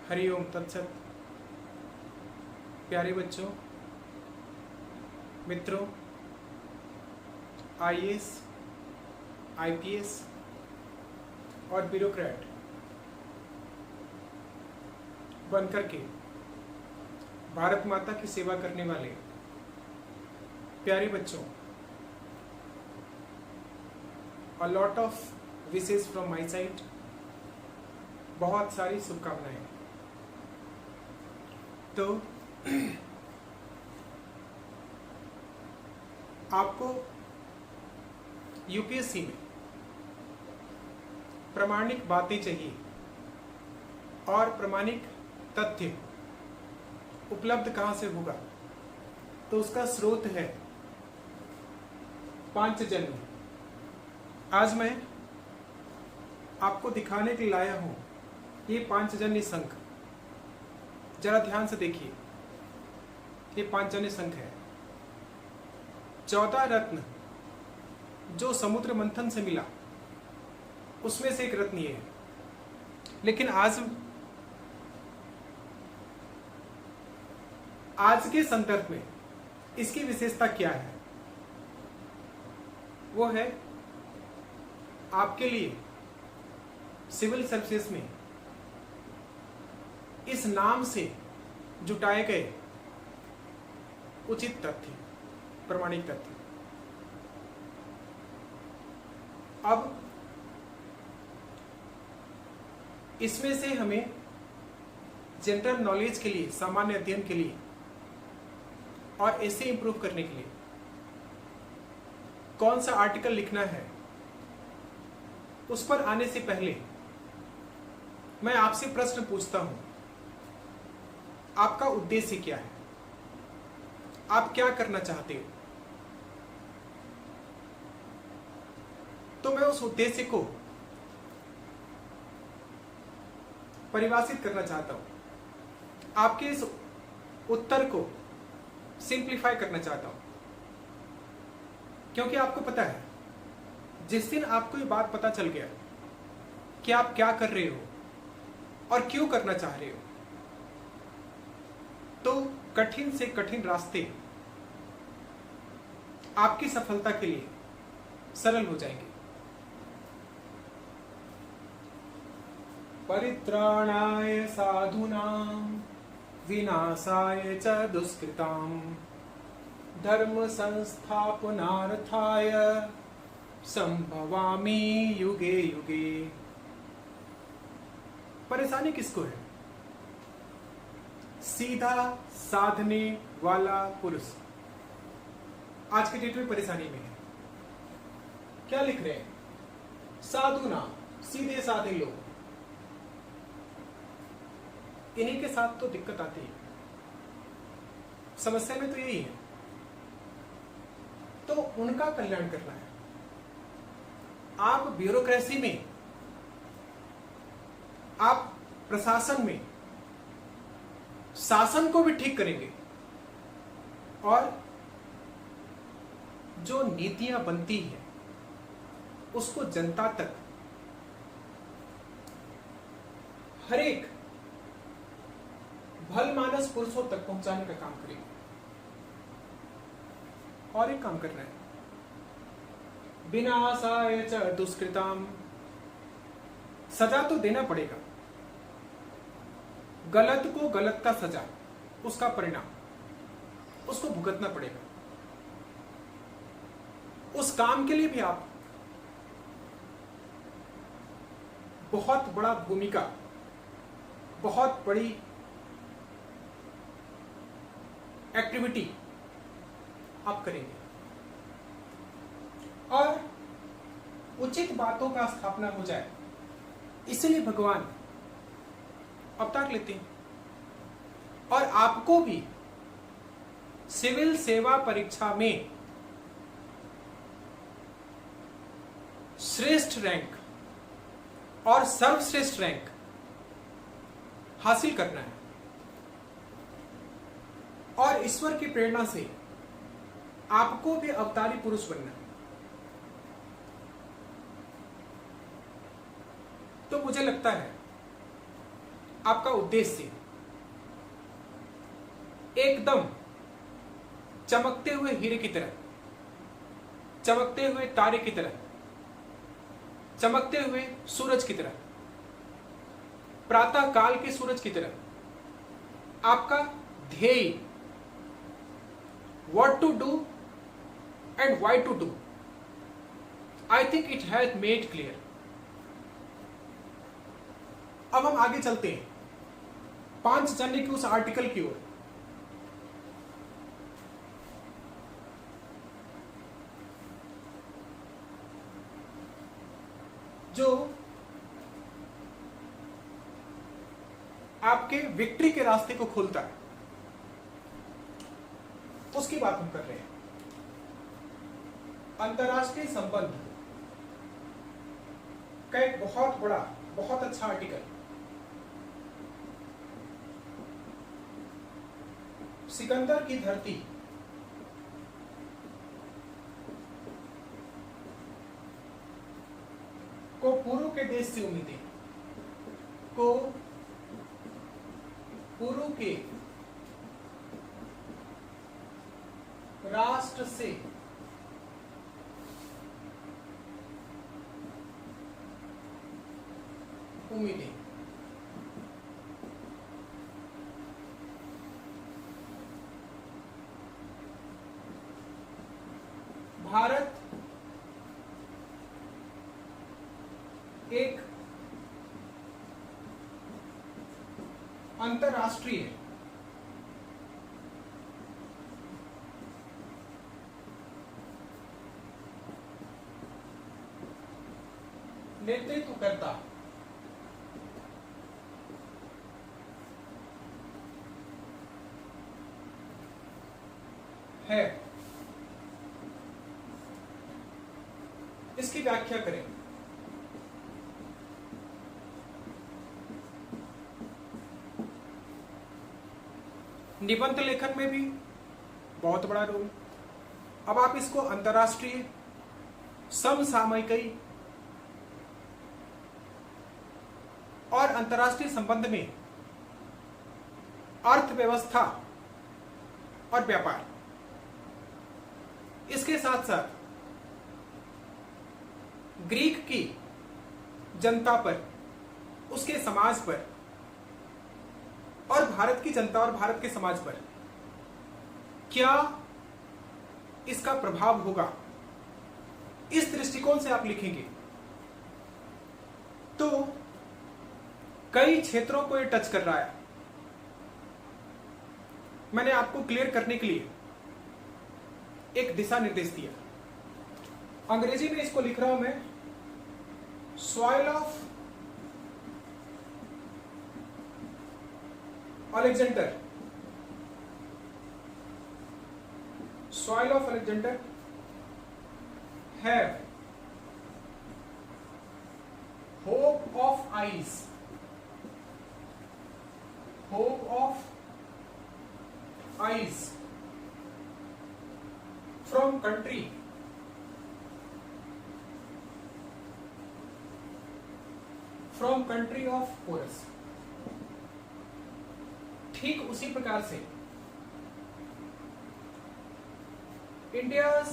हरि ओम तत्सत। प्यारे बच्चों, मित्रों, आईएएस, आईपीएस और ब्यूरोक्रेट बनकर के भारत माता की सेवा करने वाले प्यारे बच्चों, a lot of wishes from my side। बहुत सारी शुभकामनाएं। तो आपको यूपीएससी में प्रामाणिक बातें चाहिए और प्रामाणिक तथ्य उपलब्ध कहाँ से होगा? तो उसका स्रोत है पांचजन्य। आज मैं आपको दिखाने के लिए लाया हूं ये पांचजन्य शंख। जरा ध्यान से देखिए, ये पांचजन्य शंख है। 14 रत्न जो समुद्र मंथन से मिला उसमें से एक रत्न ये है। लेकिन आज के संदर्भ में इसकी विशेषता क्या है? वो है आपके लिए सिविल सर्विसेज में इस नाम से जुटाए गए उचित तथ्य, प्रामाणिक तथ्य। अब इसमें से हमें जनरल नॉलेज के लिए, सामान्य अध्ययन के लिए और ऐसे इंप्रूव करने के लिए कौन सा आर्टिकल लिखना है, उस पर आने से पहले मैं आपसे प्रश्न पूछता हूं। आपका उद्देश्य क्या है? आप क्या करना चाहते हो? तो मैं उस उद्देश्य को परिभाषित करना चाहता हूं। आपके इस उत्तर को सिंप्लीफाई करना चाहता हूं, क्योंकि आपको पता है, जिस दिन आपको ये बात पता चल गया कि आप क्या कर रहे हो और क्यों करना चाह रहे हो, तो कठिन से कठिन रास्ते आपकी सफलता के लिए सरल हो जाएंगे। परित्राणाय साधूनां विनाशाय च दुष्कृतां धर्म संस्थापनार्थाय संभवामि युगे युगे। परेशानी किसको है? सीधा साधने वाला पुरुष आज के डेट में परेशानी में है। क्या लिख रहे हैं? साधु नाम, सीधे साधे लोग। इन्हीं के साथ तो दिक्कत आती है। समस्या में तो यही है। तो उनका कल्याण करना है। आप ब्यूरोक्रेसी में, आप प्रशासन में शासन को भी ठीक करेंगे और जो नीतियां बनती है उसको जनता तक, हर एक भलमानस पुरुषों तक पहुंचाने का काम करेंगे। और एक काम करना है, विनाशाय च दुष्कृताम। सजा तो देना पड़ेगा, गलत को गलत का सजा, उसका परिणाम उसको भुगतना पड़ेगा। उस काम के लिए भी आप बहुत बड़ा भूमिका, बहुत बड़ी एक्टिविटी आप करेंगे और उचित बातों का स्थापना हो जाए, इसलिए भगवान अवतार लेते हैं। और आपको भी सिविल सेवा परीक्षा में श्रेष्ठ रैंक और सर्वश्रेष्ठ रैंक हासिल करना है और ईश्वर की प्रेरणा से आपको भी अवतारी पुरुष बनना है। तो मुझे लगता है आपका उद्देश्य एकदम चमकते हुए हीरे की तरह, चमकते हुए तारे की तरह, चमकते हुए सूरज की तरह, प्रातः काल के सूरज की तरह आपका ध्येय, what to do and why to do, I think it has made clear. अब हम आगे चलते हैं 5 जानने की उस आर्टिकल की ओर। जो आपके विक्ट्री के रास्ते को खोलता है, उसकी बात हम कर रहे हैं। अंतरराष्ट्रीय संबंध का एक बहुत बड़ा, बहुत अच्छा आर्टिकल, सिकंदर की धरती को पूर्व के देश से उम्मीदें, को पूर्व के राष्ट्र से उम्मीदें। भारत एक अंतरराष्ट्रीय नेतृत्व करता है। इसकी व्याख्या करें। निबंध लेखन में भी बहुत बड़ा रोल। अब आप इसको अंतरराष्ट्रीय समसामयिकी और अंतरराष्ट्रीय संबंध में अर्थव्यवस्था और व्यापार, इसके साथ साथ ग्रीक की जनता पर, उसके समाज पर, और भारत की जनता और भारत के समाज पर क्या इसका प्रभाव होगा, इस दृष्टिकोण से आप लिखेंगे तो कई क्षेत्रों को ये टच कर रहा है। मैंने आपको क्लियर करने के लिए एक दिशा निर्देश दिया। अंग्रेजी में इसको लिख रहा हूं मैं, soil of Alexander, soil of Alexander have hope of ice, hope of ice from country of Porus। ठीक उसी प्रकार से India's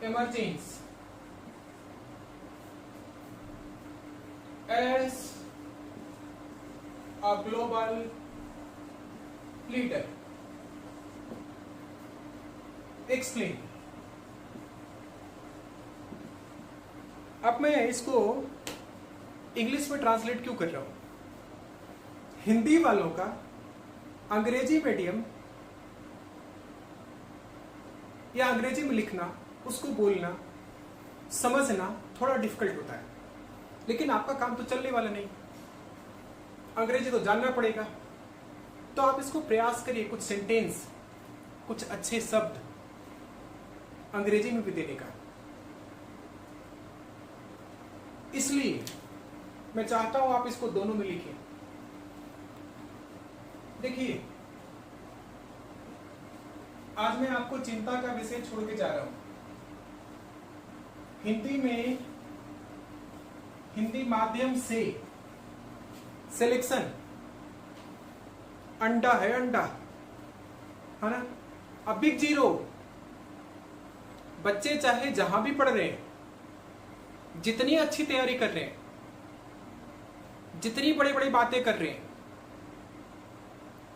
emergence as a global leader। Explain। अब मैं इसको इंग्लिश में ट्रांसलेट क्यों कर रहा हूं? हिंदी वालों का अंग्रेजी मीडियम या अंग्रेजी में लिखना, उसको बोलना, समझना थोड़ा डिफिकल्ट होता है, लेकिन आपका काम तो चलने वाला नहीं, अंग्रेजी तो जानना पड़ेगा। तो आप इसको प्रयास करिए, कुछ सेंटेंस, कुछ अच्छे शब्द अंग्रेजी में भी देने का। इसलिए मैं चाहता हूं आप इसको दोनों में लिखें। देखिए, आज मैं आपको चिंता का विषय छोड़ के जा रहा हूं। हिंदी माध्यम से सिलेक्शन अंडा है, अंडा है ना। अब बिग जीरो, बच्चे चाहे जहां भी पढ़ रहे हैं, जितनी अच्छी तैयारी कर रहे हैं, जितनी बड़ी बड़ी बातें कर रहे हैं,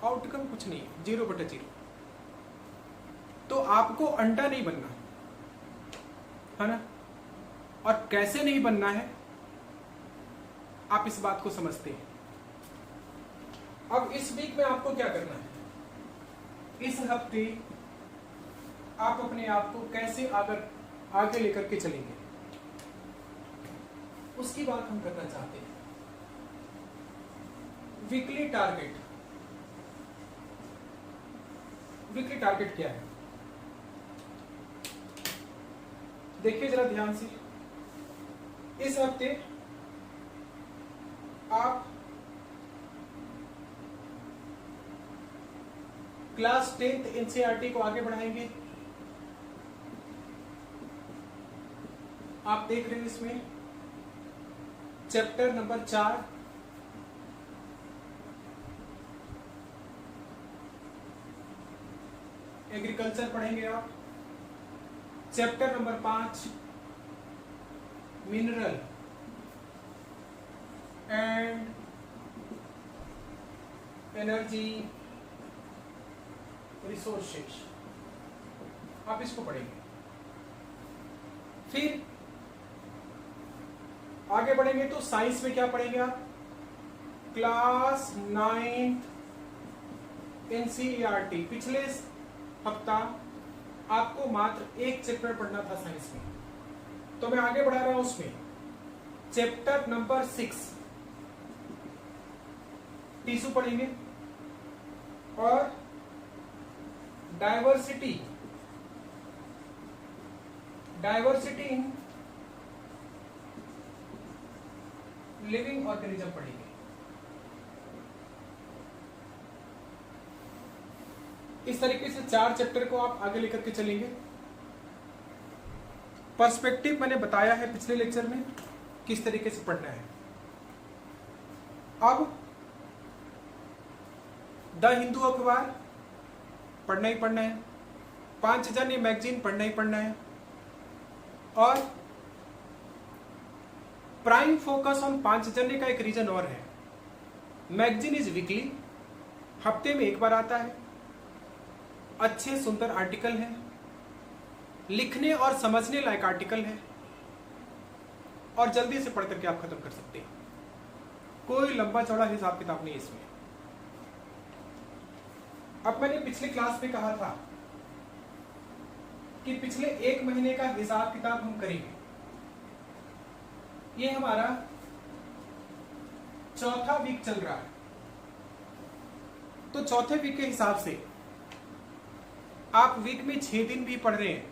आउटकम कुछ नहीं है, 0/0। तो आपको अंडा नहीं बनना है ना। और कैसे नहीं बनना है आप इस बात को समझते हैं। अब इस वीक में आपको क्या करना है, इस हफ्ते आप अपने आप को कैसे आगे लेकर के चलेंगे, उसकी बात हम करना चाहते हैं। वीकली टारगेट, वीकली टारगेट क्या है, देखिए जरा ध्यान से। इस हफ्ते आप क्लास 10th एनसीईआरटी को आगे बढ़ाएंगे। आप देख रहे हैं इसमें चैप्टर नंबर 4 एग्रीकल्चर पढ़ेंगे आप। Chapter number 5 mineral and energy resources, आप इसको पढ़ेंगे। फिर आगे बढ़ेंगे तो साइंस में क्या पढ़ेंगे आप, क्लास 9th एनसीईआरटी। पिछले हफ्ता आपको मात्र एक चैप्टर पढ़ना था साइंस में, तो मैं आगे बढ़ा रहा हूं उसमें। चैप्टर नंबर 6 टिश्यू पढ़ेंगे और डाइवर्सिटी इन लिविंग ऑर्गेनिज्म पढ़ेंगे। इस तरीके से 4 चैप्टर को आप आगे लेकर के चलेंगे। पर्सपेक्टिव मैंने बताया है पिछले लेक्चर में किस तरीके से पढ़ना है। अब द हिंदू अखबार पढ़ना ही पढ़ना है, 5 जन ये मैगजीन पढ़ना ही पढ़ना है, और प्राइम फोकस ऑन 5 जन का एक रीजन और है। मैगजीन इज वीकली, हफ्ते में एक बार आता है, अच्छे सुंदर आर्टिकल हैं, लिखने और समझने लायक आर्टिकल है, और जल्दी से पढ़ करके आप खत्म कर सकते हैं। कोई लंबा चौड़ा हिसाब किताब नहीं इसमें। अब मैंने पिछले क्लास में कहा था कि पिछले 1 महीने का हिसाब किताब हम करेंगे। ये हमारा 4था वीक चल रहा है, तो 4थे वीक के हिसाब से आप वीक में 6 दिन भी पढ़ रहे हैं,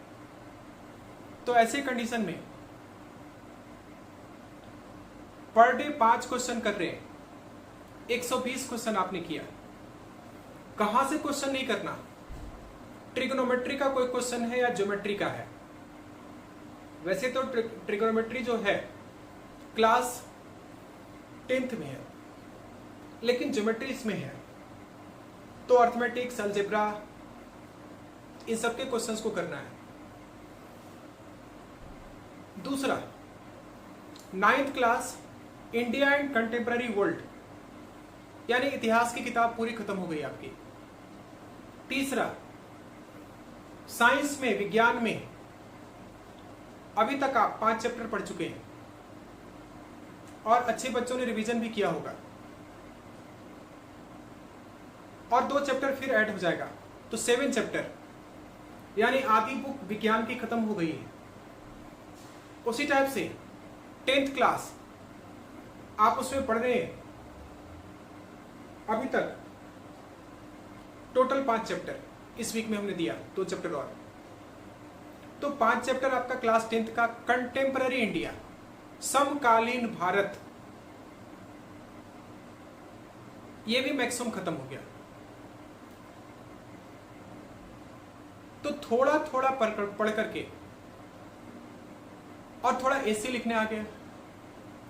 तो ऐसे कंडीशन में पर डे 5 क्वेश्चन कर रहे हैं, 120 क्वेश्चन आपने किया। कहां से क्वेश्चन नहीं करना, ट्रिग्नोमेट्री का कोई क्वेश्चन है या ज्योमेट्री का है। वैसे तो ट्रिग्नोमेट्री जो है क्लास 10th में है, लेकिन ज्योमेट्री इसमें है, तो अर्थमेटिक्स, अलजेब्रा, इन सबके क्वेश्चंस को करना है। दूसरा, 9th Claas India and contemporary world, यानी इतिहास की किताब पूरी खत्म हो गई आपकी। तीसरा, साइंस में, विज्ञान में अभी तक आप 5 चैप्टर पढ़ चुके हैं और अच्छे बच्चों ने रिवीजन भी किया होगा, और 2 चैप्टर फिर ऐड हो जाएगा, तो 7 चैप्टर, यानी आधी बुक विज्ञान की खत्म हो गई है। उसी टाइप से 10th क्लास आप उसमें पढ़ रहे हैं अभी तक, टोटल 5 चैप्टर इस वीक में हमने दिया, 2 चैप्टर और, तो 5 चैप्टर आपका क्लास 10th का कंटेम्पररी इंडिया, समकालीन भारत, ये भी मैक्सिमम खत्म हो गया। तो थोड़ा थोड़ा पढ़ करके और थोड़ा ऐसे लिखने आ गया,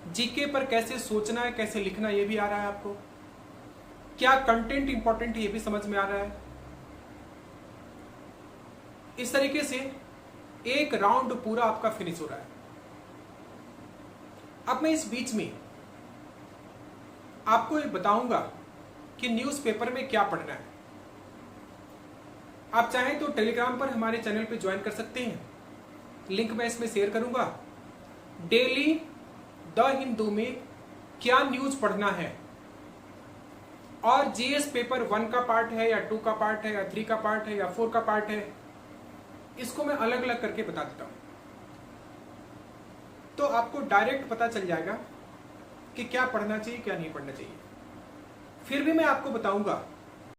जीके पर कैसे सोचना है, कैसे लिखना है, ये भी आ रहा है आपको। क्या कंटेंट इंपॉर्टेंट है, ये भी समझ में आ रहा है। इस तरीके से एक राउंड पूरा आपका फिनिश हो रहा है। अब मैं इस बीच में आपको ये बताऊंगा कि न्यूज़पेपर में क्या पढ़ना है। आप चाहें तो टेलीग्राम पर हमारे चैनल पे ज्वाइन कर सकते हैं, लिंक मैं इसमें शेयर करूंगा। डेली द हिंदू में क्या न्यूज पढ़ना है, और जीएस पेपर 1 का पार्ट है या 2 का पार्ट है या 3 का पार्ट है या 4 का पार्ट है, इसको मैं अलग अलग करके बता देता हूं। तो आपको डायरेक्ट पता चल जाएगा कि क्या पढ़ना चाहिए क्या नहीं पढ़ना चाहिए। फिर भी मैं आपको बताऊंगा